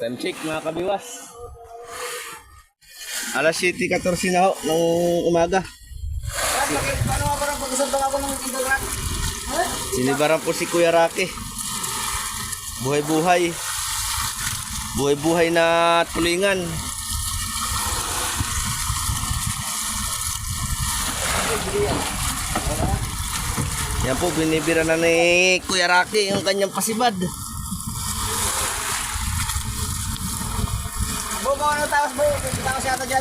Time check mga kabiwas. Alas 7:14 na ho ng umaga. Paano nga parang pag-usapang ako ng Instagram? Sinibaran po si Kuya Rocky. Buhay-buhay. Buhay-buhay na tulingan. Yan po, binibira na ni Kuya Rocky yung kanyang pasibad. Buko ano tawas bo? Tawas yata dyan.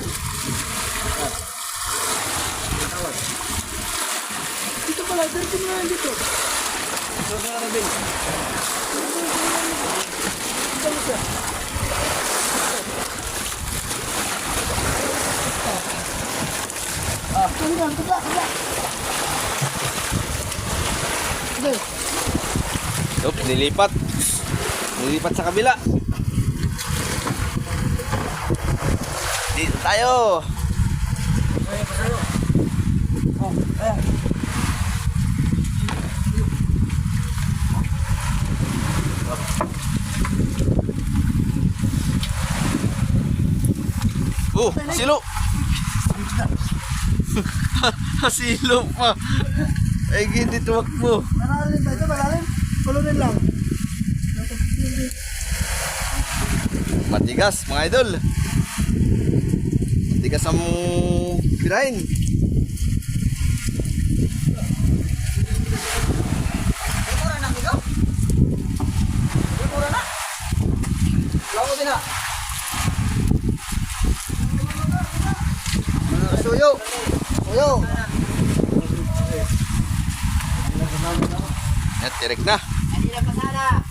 Dito pala, dito na dito. Dito na rin. Dito na siya. Kabla. Yup, nilipat. Nilipat sa kabila. Dito tayo. Silo. Silo pa. Ay, hindi tumakbo. Malalim ba ito? Malalim? Kulunin lang. Matigas, mga idol. Matigas ang pirain. Mura na ito? Mura na? Lago din na. Suyo. Suyo. Net, direct na. Hindi na pasada.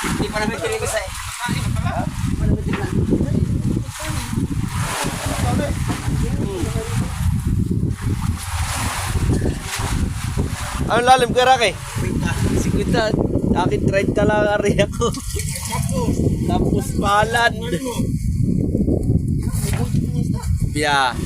Hindi pa namin kinilig sa Anong lalim Kuya Rocky? 50. Akin 30 lang ari ako. Tapos palad. Biya.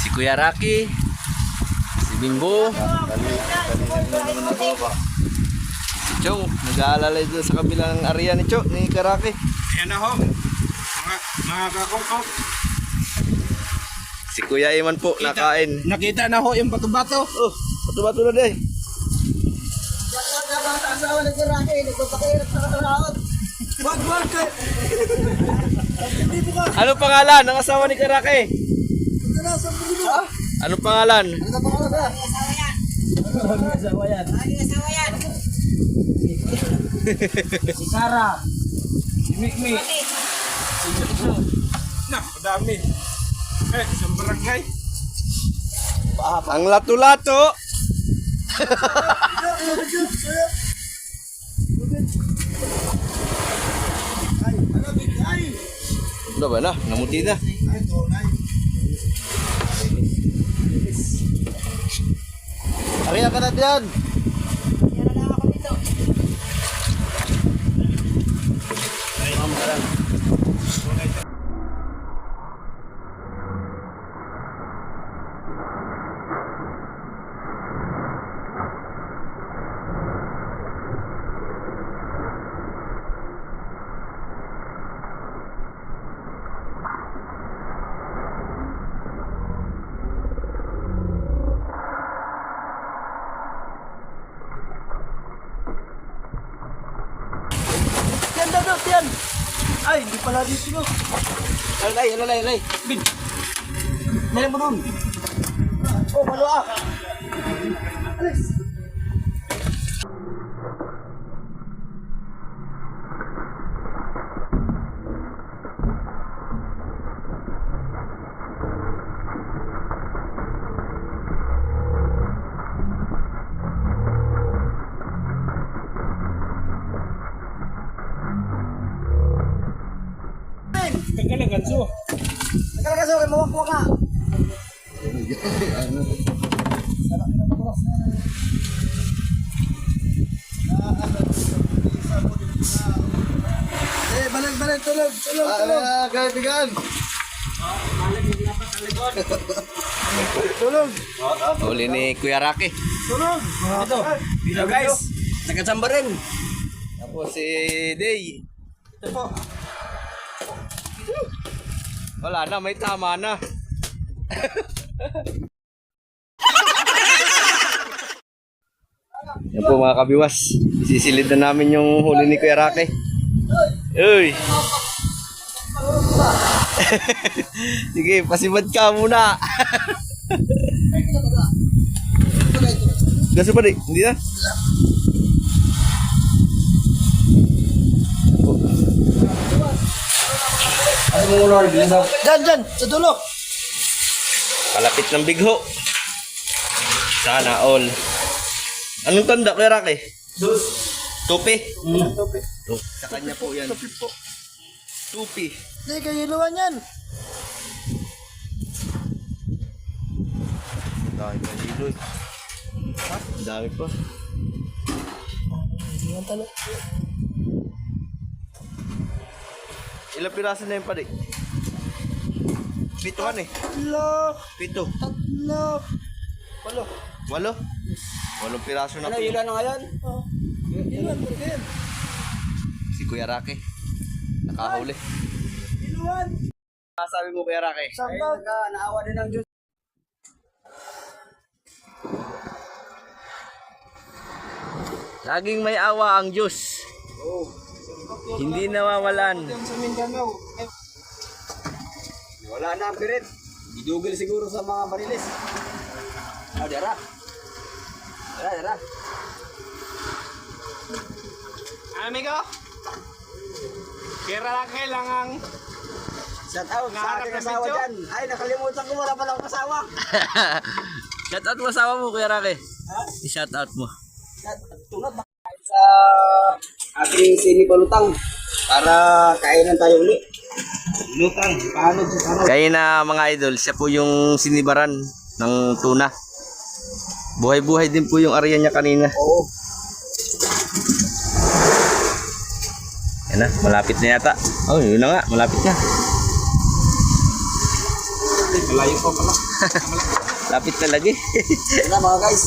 Si Kuya Rocky, si Bimbo, si Chong, nag-aalalay doon sa kabilang area ni Chong, ni Kuya Rocky. Ayan na ho, mga kakongkong. Si Kuya Iman po, nakain. Nakita na ho yung bato-bato. Oh, bato-bato na din. Wag ang asawa ng Kiraki, nagpapakirap sa katalaot. Wag. Anong pangalan ng asawa ni Kuya Rocky? Anong pangalan? Ano na pangalan ba? Asawa yan. Lagi asawa yan. Si Sarah. Si Mikmi. Madami. Isang barangay. Ang lato-lato. Ano ba na? Namuti na. Ariya ka na dyan. Yan na lang ako dito. Yan. Ay, hindi pala dito. Alay. Bin. Meron mo dun. Oh, malua. Alis. piraso, kay mawak-wak ka. Balik, tulog. Kaibigan. Tulog. Huli ni Kuya Rocky. Tulog. Hello guys. Taga-Samba rin. Tapos si Day. Ito po. Wala na, may tama na. Yan po mga kabiwas. Isisilid na namin yung huli ni Kuya Rocky. Uy! Sige, pasibad ka muna. Gaso pa di? Hindi na? Ano mo Lord? Dyan, sa dulo. Kalapit ng bigho. Sana all. Anong tanda Kuya Rocky? Tupi? Topi. Sa kanya po yan. Topi po. Tupi. Hindi, kahiluan yan. Dami pa dito eh. Dami pa. Hindi yan talo. Ilang piraso na yun pa di? Pituhan eh. Tatlo. Pito. Tatlo. Walo. Walo? Walong piraso na Ano, po. ilan na ngayon? Ilan, yan. Si Kuya Rocky. Nakahuli. Iluwan. Sabi mo Kuya Rocky? Sampaw. Naawa din ng Diyos. Laging may awa ang Diyos. Hindi nawawalan. Sa Mindanao. Wala na ang pirit. Idugil siguro sa mga barilis. Dara. Dara. Amigo. Kira lang kailangan. Shout out sa Nahanap aking na asawa video? dyan. Ay, nakalimutan ko, wala palang kasawa. Shout out mo asawa mo Kuya Rocky. I-shout out mo. Tunod na sa ating sinipalutang para kainan tayo ulit. Lutang, paano? Kaya na mga idol, siya po yung sinibaran ng tuna. Buhay-buhay din po yung area niya kanina. Oo. Yan na, malapit na yata. Oh, yun na nga, malapit na. Malayo pa pala. Lapit na lagi. Yan na mga guys.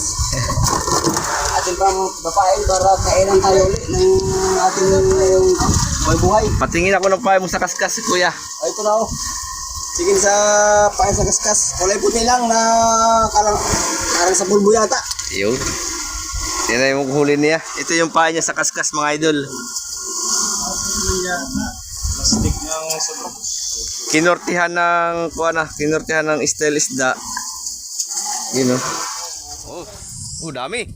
Atin pang bapain para kainan tayo ulit ng ating yung buhay-buhay. Patingin ako ng pahay mo sa kaskas, kuya. Ay, ito na oh. Sige sa pain sa kaskas. Kulay puti lang na karang sa bulbo yata. Yun. Yan na yung huli niya. Ito yung pahay niya sa kaskas, mga idol. Plastic ng sobrang. Kinortihan ng, kinortihan ng style isda. Yun o. Oh, dami.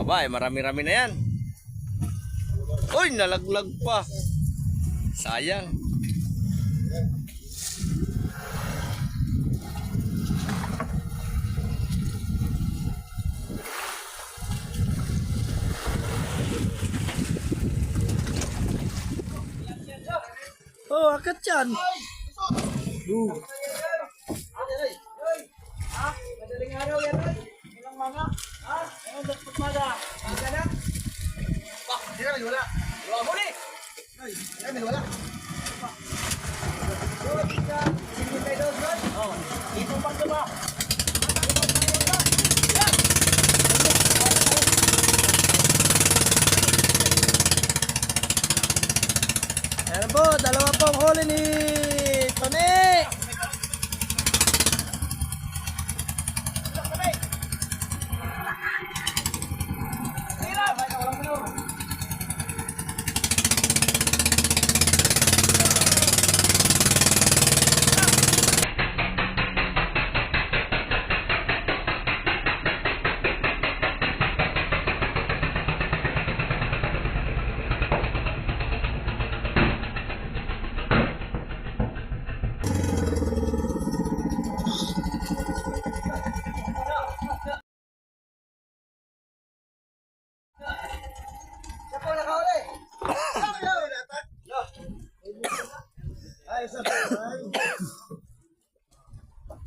Abay, marami-rami na yan. Uy, nalaglag pa. Sayang. Oh, akat yan. Madaling araw yan. Ilang mga? Ha? Anong dapat mada? Ang gana? Ba, hindi namin wala. Wala mo ni. Ay, hindi namin wala. Sige kayo doon, doon. Oh, ito pang diba? Ayan po, dalawa pong huli ni Tony.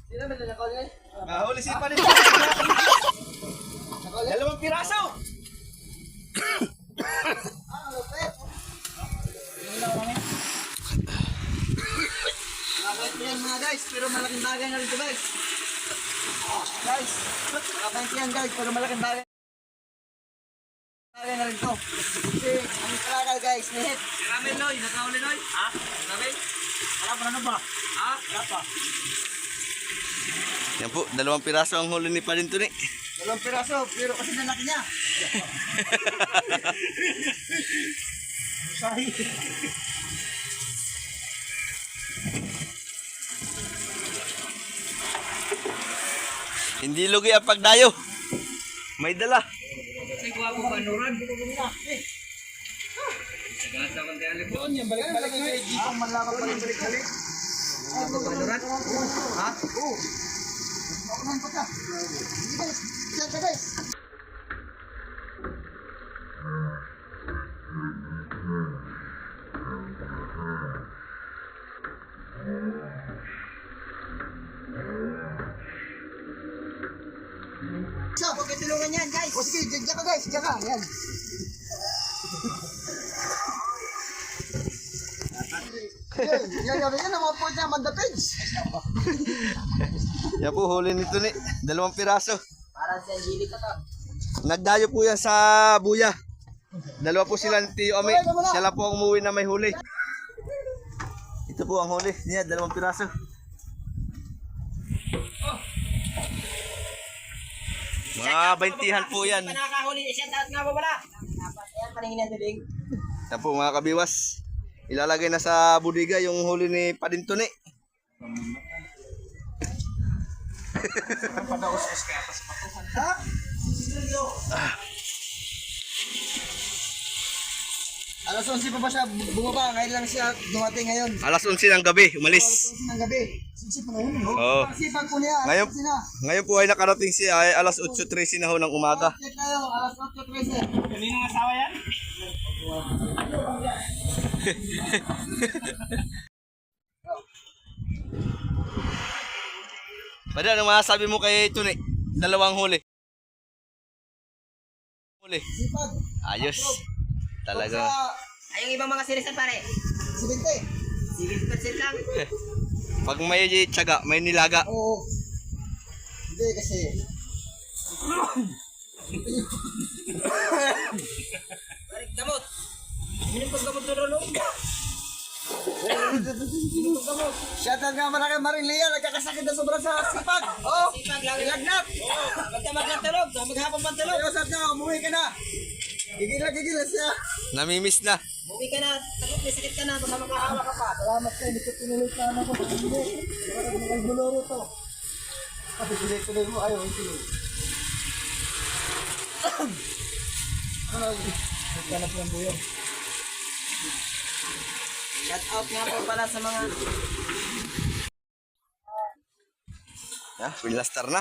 Sino ba nanakaw niya? Mahuli si Padin. Dalawang piraso. Nakakait yan mga guys, pero malaking bagay na rin ito guys. Guys, nakakait yan guys, pero malaking bagay. Bagay na rin ito. Kasi, ang kalakal guys, nihit. Ramen Loy, nakahuli Loy. Ha? Ramen? Wala pa na ba? Ha? Wala pa. Yan po, dalawang piraso ang huli ni Padin to ni. Dalawang piraso, pero kasi lalaki niya. Sorry. Hindi lugi ang pagdayo. May dala. Kasi kuha ko panuran. Doon yan, balik-balik na eh. Dito ang manlaka pa rin balik-balik. Panuran? Ha? Oo. Pakunan pa ka. Sige guys, siyan ka guys. So, huwag kayo tulungan yan, guys. O sige, diyan ka guys, diyan ka. Yan. Yan, ang mga point niya, mandapage. Yan po, huli nito ni. Dalawang piraso. Parang si Angelic ka to. Nagdayo po yan sa buya. Dalawa po sila ni Tio Ami. Siya lang po ang umuwi na may huli. Ito po ang huli niya, dalawang piraso. Mga 20-han po yan. Nakakahuli siya, dapat nga ba wala? Dapat yan, paningin ang diling. Yan po mga kabiwas. Ilalagay na sa budiga yung huli ni Padintoni. Ha? Alas 11 pa ba siya bumaba? Ngayon lang siya dumating ngayon. Alas 11 ng gabi, umalis. Alas 11 ng gabi. Sisip pa ngayon, no? Oo. Sipag po niya. Ngayon, Alas 11 na. ngayon po ay nakarating siya ay alas 8:13 na ho ng umaga. Check tayo, alas 8:13. Kaninong asawa yan? Padre, ano masasabi mo kay Tuni? Dalawang huli. Huli. Sipag. Ayos. Talaga. Ay, yung ibang mga serisan pare. 70. 70% lang. Pag may tiyaga, may nilaga. Oo. Hindi kasi. Balik gamot. Minum pag gamot doon no? Shoutout nga malaki Marinlia, nagkakasakit na sobrang sa sipag. Oh, sipag lang. Ilagnat. Magdamag ng tulog, maghapon pang tulog. Pero sabi nga, umuwi ka na. Gigil siya. Namimiss na. Umuwi ka na, takot may sakit ka na, baka makahawa ka pa. Salamat kayo, hindi ko tinuloy ka na ako. Hindi, naguloro to. Kasi tuloy mo, ayaw, tuloy. Ano, nagkanap ng buyo. Shout out nga po pala sa mga... Ya, pinlastar na.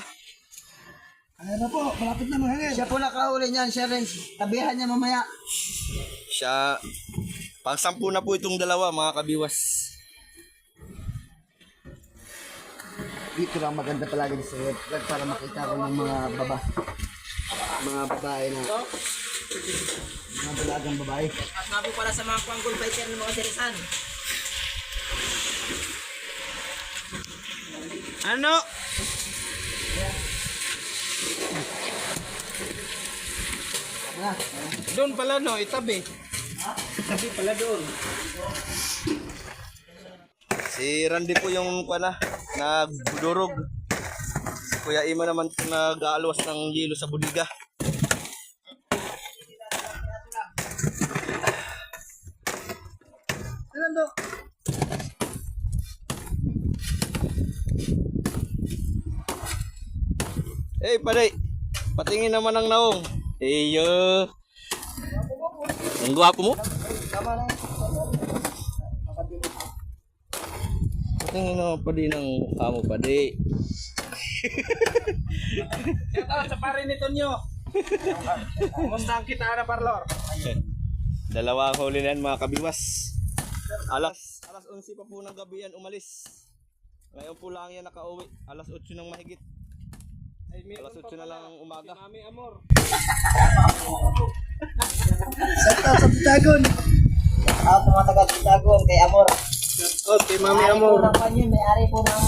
Ano na po, malapit na mahangin. Siya po nakahuli niyan, siya rin. Tabihan niya mamaya. Siya, pang-sampu na po itong dalawa mga kabiwas. Dito lang maganda palagi sa web para makita ko ng mga babae na mga dalagang babae. At nga po pala sa mga panggol fighter ng mga serisan. Ano? Doon pala no, itabi. Itabi pala doon. Si Randy po yung nagbudurog. Si Kuya Ima naman po nag-aalwas ng yelo sa budiga. Ano do? Eh, pare, patingin naman ang naong. Eyo. Ang gwapo mo? Tama lang. Patingin naman pa din ang mukha mo, pare. Shout out sa pare ni Tonyo. Kumusta ang kita na parlor? Dalawa ang huli na yan, mga kabiwas. Alas 11 pa po ng gabi yan umalis. Ngayon po lang yan nakauwi. Alas 8 ng mahigit. Alas 8 na lang ang umaga. Mami Amor. Sa Pitagon. Mga taga Pitagon kay Amor. Okay, Mami May-ari Amor. po ng kanyon, may-ari po ng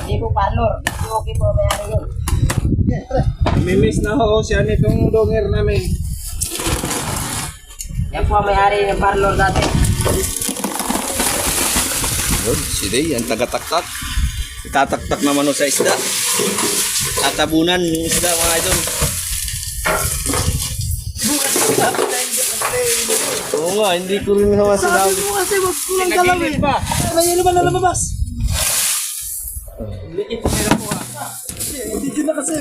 Lipo Parlor. Okay po, may-ari yun. Mimiss na ho siya nitong donger namin. Yan po ang may-ari ng parlor dati. Yun, si Day, ang taga-taktak. Itataktak naman sa isda. Tatabunan yung isda mga idol. Oo nga, hindi ko rin naman sinabi. Kasi wag ko lang Nagilid pa. Kaya naman na lumabas. Liit na lang po ha. Hindi din na kasi.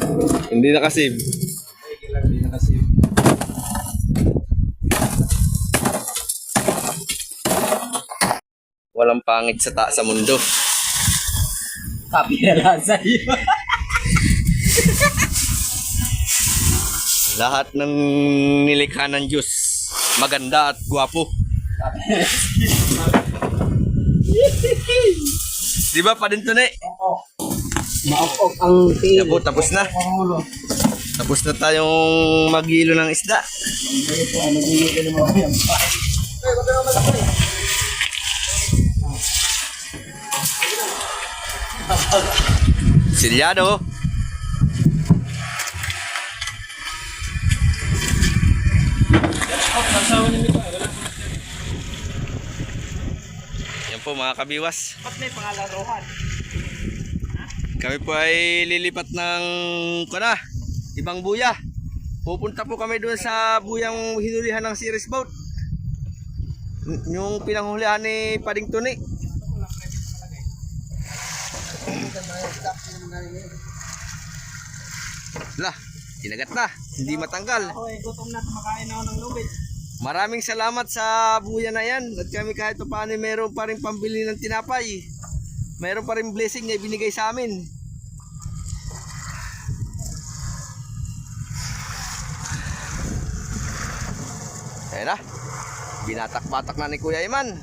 Hindi nakasave. Ay, lang din nakasip. Walang pangit sa mundo. Sabi na lang sa iyo. Lahat ng nilikha ng Diyos, maganda at gwapo. Di ba pa din to ne? Maok ang Yan po, tapos na. Tapos na tayong maghilo ng isda. Silyado. Yan po mga kabiwas. Ba't may pangalarohan? Kami po ay lilipat ng ibang buya. Pupunta po kami doon sa buyang hinulihan ng series boat. Yung pinanghulihan ni Pading Tuni. Lah, kinagat na. Hindi matanggal. Okay, gutom na, kumakain ako ng lubid. Maraming salamat sa buya na yan. At kami kahit pa paano meron pa rin pambili ng tinapay. Meron pa rin blessing na ibinigay sa amin. Ayan na. Binatak-batak na ni Kuya Iman.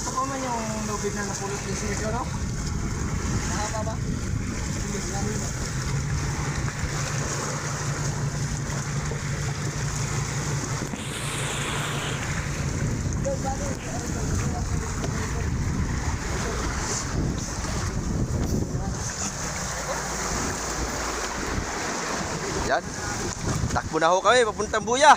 Ito pa man yung lubid na napulot ni Sir, no? Mahaba ba? Yan. Takbo na ho kami, papuntang buya.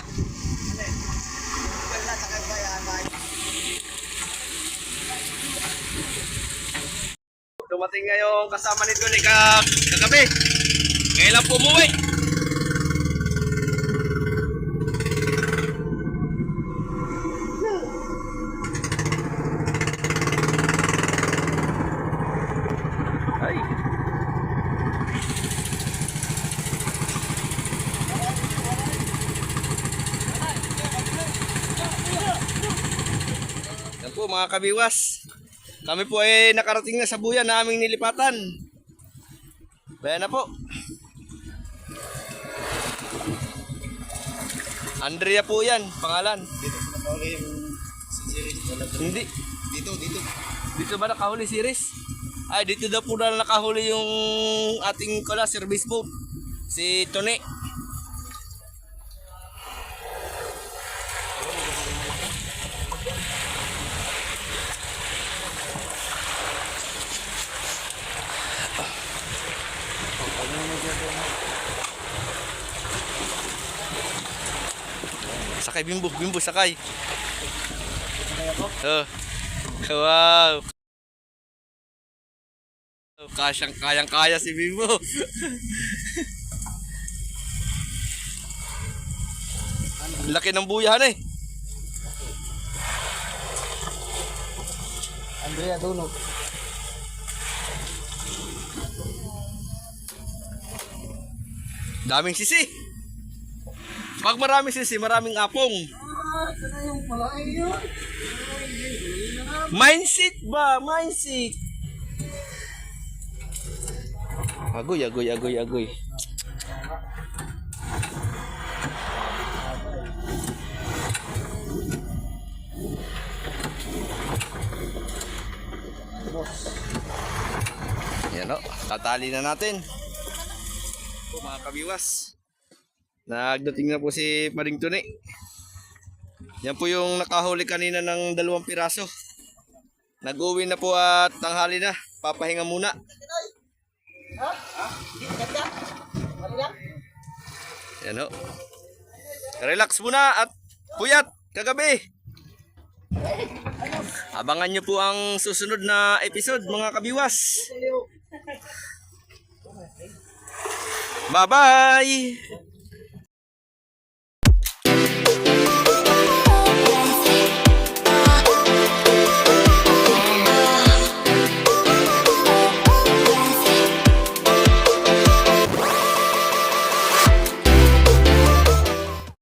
Dumating ngayong kasama nito ni kagabi. Ngayon lang po umuwi. Ay. Yan po mga kabiwas. Kami po ay nakarating na sa buya na aming nilipatan. Bayan na po. Andrea po yan, pangalan. Hindi. Dito ba nakahuli si Riz? Ay, dito daw po na nakahuli yung ating service boat. Si Tony. Sakay Bimbo, Bimbo sakay. Oh. Wow. Kayang-kaya si Bimbo. Laki ng buyahan eh. Andrea Dono. Daming sisi. Pag maraming sisi, maraming apong. Mindset ba? Mindset. Agoy. Tatali na natin. Po mga kabiwas. Nagdating na po si Maring Tuni. Yan po yung nakahuli kanina ng 2 piraso. Nag-uwi na po at tanghali na. Papahinga muna. Yan ho. Relax muna at puyat kagabi. Abangan nyo po ang susunod na episode mga kabiwas. Bye-bye!